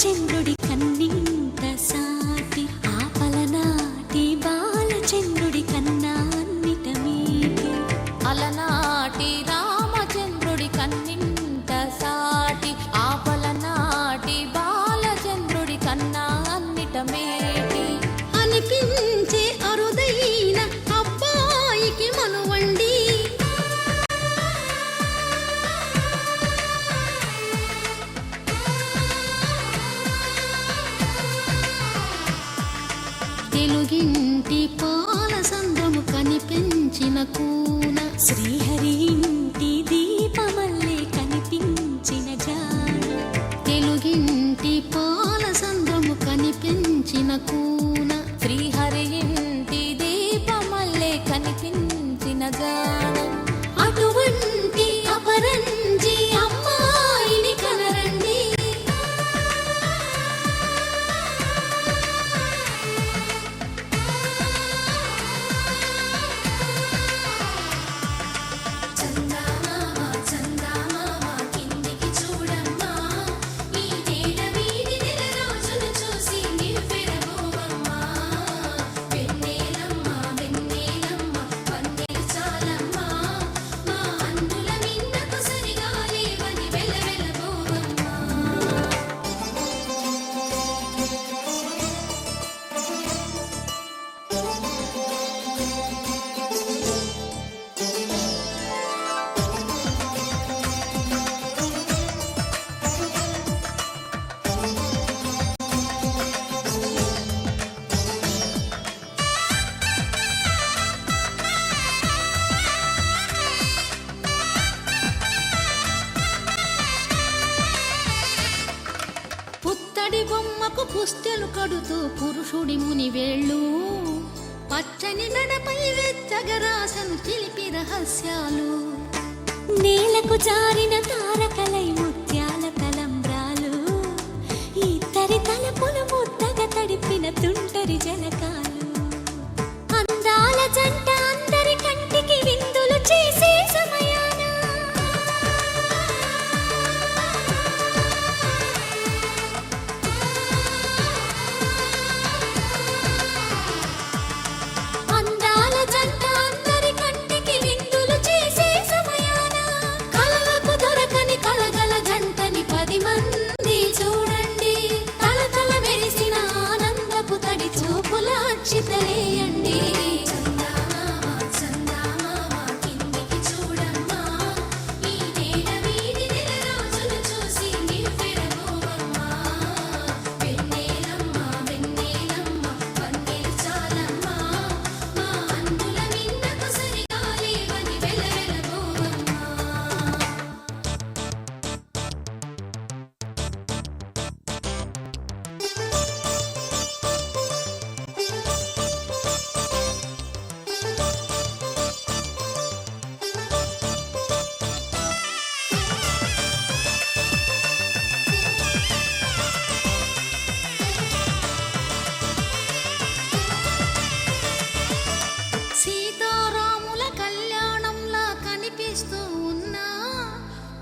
చంద్రుడి కన్నింత సాటి ఆపలనాటి బాలచంద్రుడి కన్నా అన్నిట మీటి అలనాటి రామచంద్రుడి కన్నింత సాటి ఆపలనాటి బాలచంద్రుడి కన్నా అన్నిట మేటి అనిపించే అరుదైన అబ్బాయికి మనువండి తెలుగింటి పాల సంద్రము కనిపించిన కూన శ్రీహరి ఇంటి దీపమల్లే కనిపించిన జాడ తెలుగింటి పాల సంద్రము కనిపించిన కూన శ్రీహరి ఇంటి దీపమల్లే కనిపించిన జాడ అటువంటి అపరంజి అమ్మాయిని కనరండి బొమ్మకు పుస్తెలు కడుతూ పురుషుడి ముని వేళ్ళు పచ్చని నడపై వెచ్చగరాసను చిలిపి రహస్యాలు నేలకు జారిన తారకలై ముత్యాల తలంబ్రాలు ఇద్దరి తలపులు ముద్దగా తడిపిన తుంటరి జలకాలు అందాల జంట అందరి కంటికి విందులు చేసే సమయాన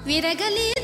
విరగలి